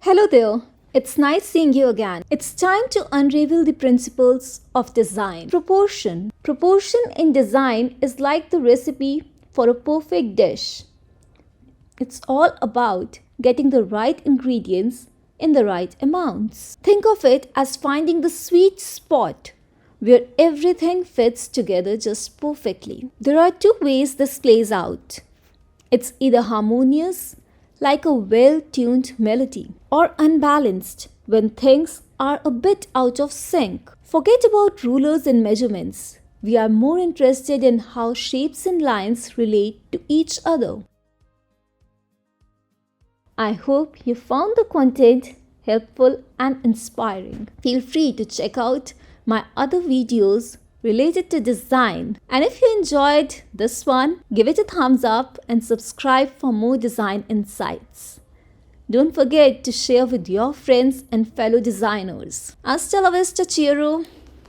Hello there. It's nice seeing you again. It's time to unravel the principles of design. Proportion. Proportion in design is like the recipe for a perfect dish. It's all about getting the right ingredients in the right amounts. Think of it as finding the sweet spot where everything fits together just perfectly. There are two ways this plays out. It's either harmonious, like a well tuned melody, or unbalanced when things are a bit out of sync. Forget about rulers and measurements. We are more interested in how shapes and lines relate to each other. I hope you found the content helpful and inspiring. Feel free to check out my other videos related to design. And if you enjoyed this one, give it a thumbs up and subscribe for more design insights. Don't forget to share with your friends and fellow designers. Hasta la vista, cheero!